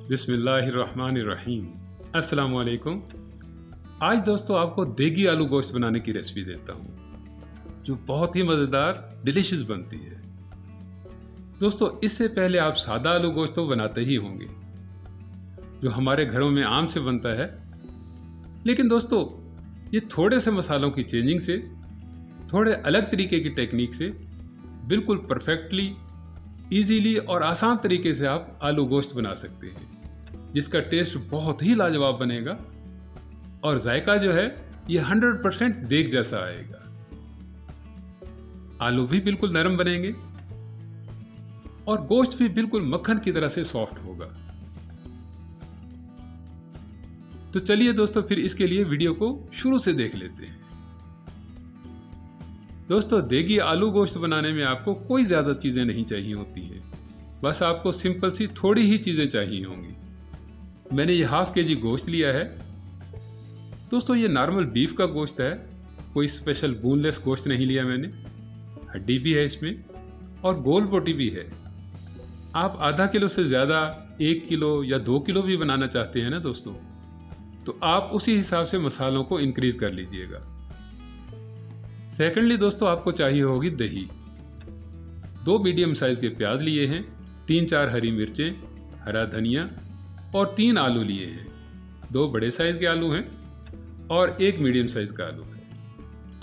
बिस्मिल्लाहिर्रहमानिर्रहीम। अस्सलाम वालेकुम। आज दोस्तों आपको देगी आलू गोश्त बनाने की रेसिपी देता हूँ जो बहुत ही मज़ेदार डिलीशियस बनती है। दोस्तों इससे पहले आप सादा आलू गोश्त तो बनाते ही होंगे जो हमारे घरों में आम से बनता है, लेकिन दोस्तों ये थोड़े से मसालों की चेंजिंग से, थोड़े अलग तरीके की टेक्निक से बिल्कुल परफेक्टली, इजीली और आसान तरीके से आप आलू गोश्त बना सकते हैं, जिसका टेस्ट बहुत ही लाजवाब बनेगा और जायका जो है ये 100% देग जैसा आएगा। आलू भी बिल्कुल नरम बनेंगे और गोश्त भी बिल्कुल मक्खन की तरह से सॉफ्ट होगा। तो चलिए दोस्तों फिर इसके लिए वीडियो को शुरू से देख लेते हैं। दोस्तों देगी आलू गोश्त बनाने में आपको कोई ज़्यादा चीज़ें नहीं चाहिए होती है, बस आपको सिंपल सी थोड़ी ही चीज़ें चाहिए होंगी। मैंने ये हाफ केजी गोश्त लिया है। दोस्तों ये नॉर्मल बीफ का गोश्त है, कोई स्पेशल बोनलेस गोश्त नहीं लिया मैंने। हड्डी भी है इसमें और गोल बोटी भी है। आप आधा किलो से ज़्यादा 1 किलो या 2 किलो भी बनाना चाहते हैं ना दोस्तों, तो आप उसी हिसाब से मसालों को इंक्रीज़ कर लीजिएगा। सेकेंडली दोस्तों आपको चाहिए होगी दही। 2 मीडियम साइज़ के प्याज लिए हैं, 3-4 हरी मिर्चें, हरा धनिया और 3 आलू लिए हैं। 2 बड़े साइज़ के आलू हैं और 1 मीडियम साइज़ का आलू है।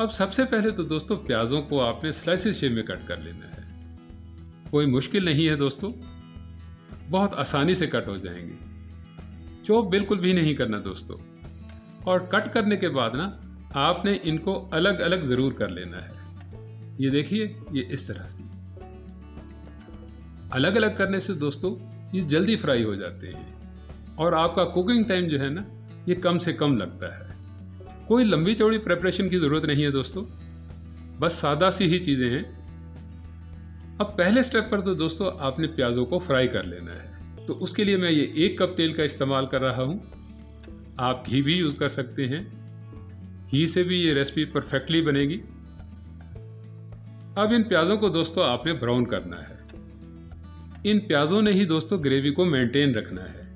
अब सबसे पहले तो दोस्तों प्याज़ों को आपने स्लाइसेस शेप में कट कर लेना है। कोई मुश्किल नहीं है दोस्तों, बहुत आसानी से कट हो जाएंगे। चॉप बिल्कुल भी नहीं करना दोस्तों। और कट करने के बाद ना आपने इनको अलग अलग ज़रूर कर लेना है। ये देखिए, ये इस तरह से अलग अलग करने से दोस्तों ये जल्दी फ्राई हो जाते हैं और आपका कुकिंग टाइम जो है ना ये कम से कम लगता है। कोई लंबी चौड़ी प्रिपरेशन की ज़रूरत नहीं है दोस्तों, बस सादा सी ही चीज़ें हैं। अब पहले स्टेप पर तो दोस्तों आपने प्याज़ों को फ्राई कर लेना है। तो उसके लिए मैं ये 1 कप तेल का इस्तेमाल कर रहा हूँ। आप घी भी यूज़ कर सकते हैं, घी से भी ये रेसिपी परफेक्टली बनेगी। अब इन प्याज़ों को दोस्तों आपने ब्राउन करना है। इन प्याज़ों ने ही दोस्तों ग्रेवी को मेंटेन रखना है।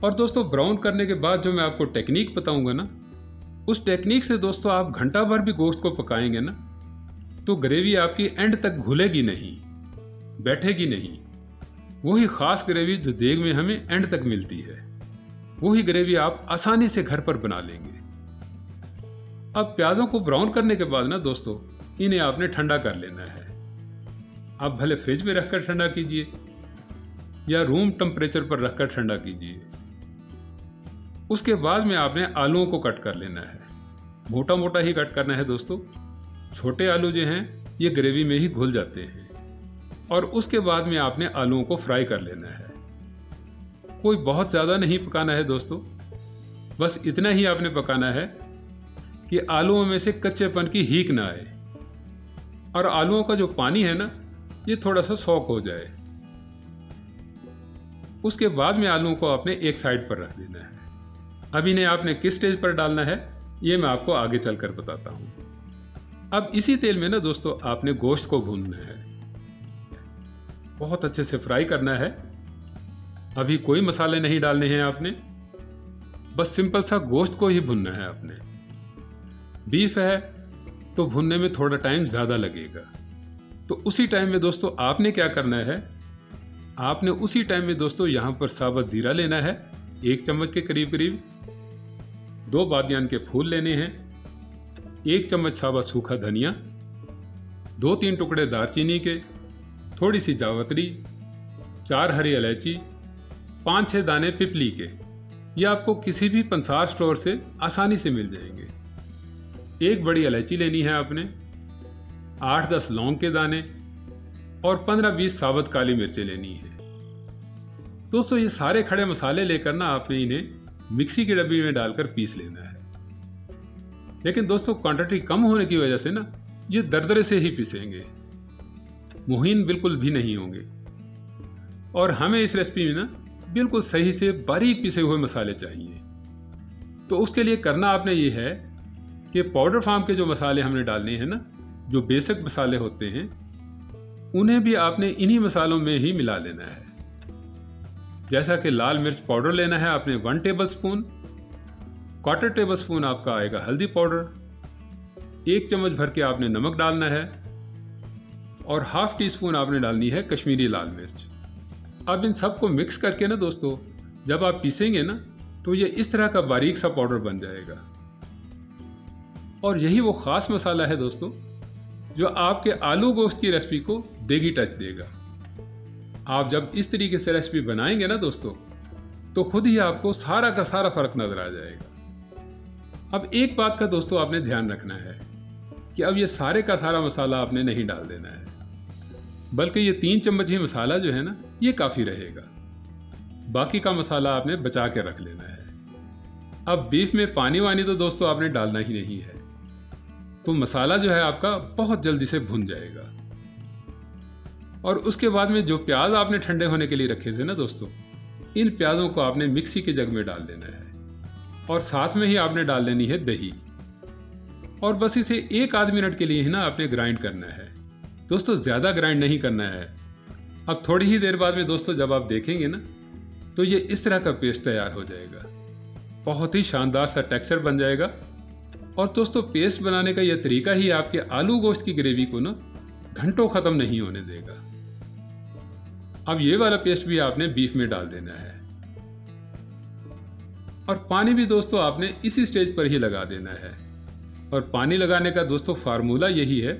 और दोस्तों ब्राउन करने के बाद जो मैं आपको टेक्निक बताऊंगा ना, उस टेक्निक से दोस्तों आप घंटा भर भी गोश्त को पकाएंगे ना तो ग्रेवी आपकी एंड तक घुलेगी नहीं, बैठेगी नहीं। वही ख़ास ग्रेवी जो देग में हमें एंड तक मिलती है, वही ग्रेवी आप आसानी से घर पर बना लेंगे। अब प्याज़ों को ब्राउन करने के बाद ना दोस्तों इन्हें आपने ठंडा कर लेना है। आप भले फ्रिज में रखकर ठंडा कीजिए या रूम टेम्परेचर पर रखकर ठंडा कीजिए। उसके बाद में आपने आलूओं को कट कर लेना है। मोटा मोटा ही कट करना है दोस्तों। छोटे आलू जो हैं ये ग्रेवी में ही घुल जाते हैं। और उसके बाद में आपने आलूओं को फ्राई कर लेना है। कोई बहुत ज़्यादा नहीं पकाना है दोस्तों, बस इतना ही आपने पकाना है कि आलूओं में से कच्चेपन की हीक ना आए और आलूओं का जो पानी है ना ये थोड़ा सा सॉक हो जाए। उसके बाद में आलूओं को आपने एक साइड पर रख देना है। अब इन्हें आपने किस स्टेज पर डालना है ये मैं आपको आगे चलकर बताता हूँ। अब इसी तेल में ना दोस्तों आपने गोश्त को भूनना है, बहुत अच्छे से फ्राई करना है। अभी कोई मसाले नहीं डालने हैं आपने, बस सिंपल सा गोश्त को ही भूनना है आपने। बीफ है तो भुनने में थोड़ा टाइम ज़्यादा लगेगा, तो उसी टाइम में दोस्तों आपने क्या करना है, आपने उसी टाइम में दोस्तों यहाँ पर साबुत ज़ीरा लेना है 1 चम्मच के करीब करीब। 2 बादियान के फूल लेने हैं, 1 चम्मच साबुत सूखा धनिया, 2-3 टुकड़े दालचीनी के, थोड़ी सी जावित्री, 4 हरी इलायची, 5-6 दाने पिपली के। ये आपको किसी भी पंसार स्टोर से आसानी से मिल जाएंगे। 1 बड़ी इलायची लेनी है आपने, 8-10 लौंग के दाने और 15-20 साबुत काली मिर्चें लेनी है। दोस्तों ये सारे खड़े मसाले लेकर ना आपने इन्हें मिक्सी की डब्बी में डालकर पीस लेना है। लेकिन दोस्तों क्वांटिटी कम होने की वजह से ना ये दरदरे से ही पीसेंगे, मुहीन बिल्कुल भी नहीं होंगे। और हमें इस रेसिपी में ना बिल्कुल सही से बारीक पिसे हुए मसाले चाहिए। तो उसके लिए करना आपने ये है कि पाउडर फार्म के जो मसाले हमने डालने हैं ना, जो बेसिक मसाले होते हैं, उन्हें भी आपने इन्हीं मसालों में ही मिला लेना है। जैसा कि लाल मिर्च पाउडर लेना है आपने 1 टेबल स्पून, 1/4 टेबल स्पून आपका आएगा हल्दी पाउडर, 1 चम्मच भर के आपने नमक डालना है और ½ टी स्पून आपने डालनी है कश्मीरी लाल मिर्च। अब इन सबको मिक्स करके ना दोस्तों जब आप पीसेंगे ना तो ये इस तरह का बारीक सा पाउडर बन जाएगा। और यही वो ख़ास मसाला है दोस्तों जो आपके आलू गोश्त की रेसिपी को देगी टच देगा। आप जब इस तरीके से रेसिपी बनाएंगे ना दोस्तों तो खुद ही आपको सारा का सारा फ़र्क नज़र आ जाएगा। अब एक बात का दोस्तों आपने ध्यान रखना है कि अब ये सारे का सारा मसाला आपने नहीं डाल देना है, बल्कि ये 3 चम्मच ही मसाला जो है ना ये काफ़ी रहेगा। बाकी का मसाला आपने बचा के रख लेना है। अब बीफ में पानी वानी तो दोस्तों आपने डालना ही नहीं है, तो मसाला जो है आपका बहुत जल्दी से भुन जाएगा। और उसके बाद में जो प्याज आपने ठंडे होने के लिए रखे थे ना दोस्तों, इन प्याज़ों को आपने मिक्सी के जग में डाल देना है और साथ में ही आपने डाल लेनी है दही और बस इसे 1 आध मिनट के लिए ही ना आपने ग्राइंड करना है दोस्तों, ज़्यादा ग्राइंड नहीं करना है। अब थोड़ी ही देर बाद में दोस्तों जब आप देखेंगे ना तो ये इस तरह का पेस्ट तैयार हो जाएगा, बहुत ही शानदार सा टेक्सचर बन जाएगा। और दोस्तों पेस्ट बनाने का यह तरीका ही आपके आलू गोश्त की ग्रेवी को ना घंटों ख़त्म नहीं होने देगा। अब ये वाला पेस्ट भी आपने बीफ में डाल देना है और पानी भी दोस्तों आपने इसी स्टेज पर ही लगा देना है। और पानी लगाने का दोस्तों फार्मूला यही है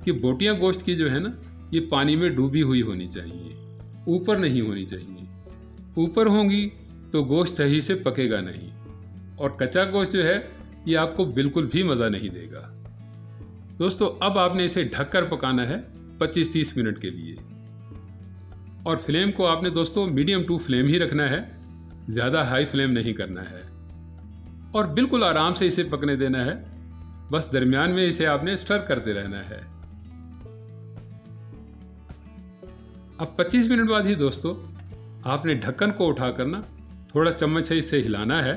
कि बोटियां गोश्त की जो है ना ये पानी में डूबी हुई होनी चाहिए, ऊपर नहीं होनी चाहिए। ऊपर होंगी तो गोश्त सही से पकेगा नहीं और कच्चा गोश्त जो है ये आपको बिल्कुल भी मज़ा नहीं देगा। दोस्तों अब आपने इसे ढककर पकाना है 25-30 मिनट के लिए और फ्लेम को आपने दोस्तों मीडियम टू फ्लेम ही रखना है, ज़्यादा हाई फ्लेम नहीं करना है और बिल्कुल आराम से इसे पकने देना है। बस दरमियान में इसे आपने स्टर करते रहना है। अब 25 मिनट बाद ही दोस्तों आपने ढक्कन को उठाकर ना थोड़ा चम्मच से इसे हिलाना है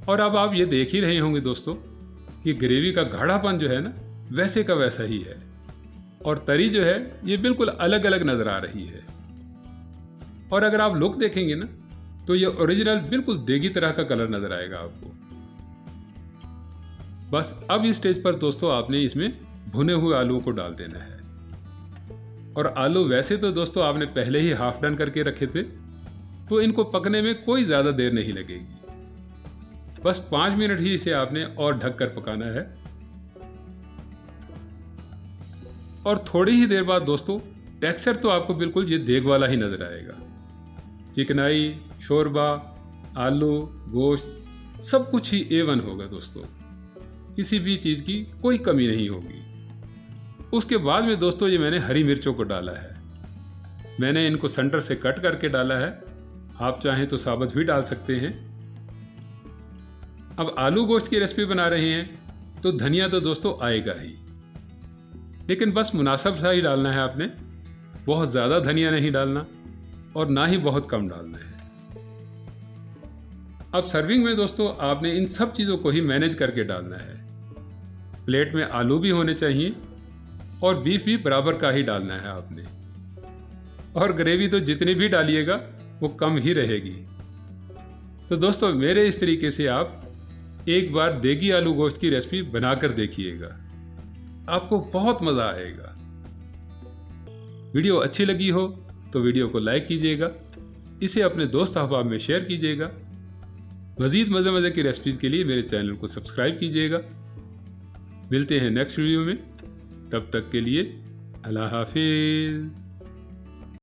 और अब आप ये देख ही रहे होंगे दोस्तों कि ग्रेवी का गाढ़ापन जो है ना वैसे का वैसा ही है और तरी जो है ये बिल्कुल अलग अलग नज़र आ रही है। और अगर आप लुक देखेंगे ना तो ये ओरिजिनल बिल्कुल देगी तरह का कलर नज़र आएगा आपको। बस अब इस स्टेज पर दोस्तों आपने इसमें भुने हुए आलूओं को डाल देना है और आलू वैसे तो दोस्तों आपने पहले ही हाफ डन करके रखे थे, तो इनको पकने में कोई ज़्यादा देर नहीं लगेगी। बस 5 मिनट ही इसे आपने और ढक कर पकाना है और थोड़ी ही देर बाद दोस्तों टेक्सचर तो आपको बिल्कुल ये देग वाला ही नज़र आएगा। चिकनाई, शोरबा, आलू, गोश्त सब कुछ ही A1 होगा दोस्तों, किसी भी चीज़ की कोई कमी नहीं होगी। उसके बाद में दोस्तों ये मैंने हरी मिर्चों को डाला है, मैंने इनको सेंटर से कट करके डाला है, आप चाहें तो साबुत भी डाल सकते हैं। अब आलू गोश्त की रेसिपी बना रहे हैं तो धनिया तो दोस्तों आएगा ही, लेकिन बस मुनासिब सा ही डालना है आपने, बहुत ज़्यादा धनिया नहीं डालना और ना ही बहुत कम डालना है। अब सर्विंग में दोस्तों आपने इन सब चीज़ों को ही मैनेज करके डालना है। प्लेट में आलू भी होने चाहिए और बीफ भी बराबर का ही डालना है आपने, और ग्रेवी तो जितनी भी डालिएगा वो कम ही रहेगी। तो दोस्तों मेरे इस तरीके से आप एक बार देगी आलू गोश्त की रेसिपी बनाकर देखिएगा, आपको बहुत मज़ा आएगा। वीडियो अच्छी लगी हो तो वीडियो को लाइक कीजिएगा, इसे अपने दोस्त अहबाब में शेयर कीजिएगा। मज़ीद मज़े की रेसिपीज़ के लिए मेरे चैनल को सब्सक्राइब कीजिएगा। मिलते हैं नेक्स्ट वीडियो में, तब तक के लिए अल्लाह हाफिज़।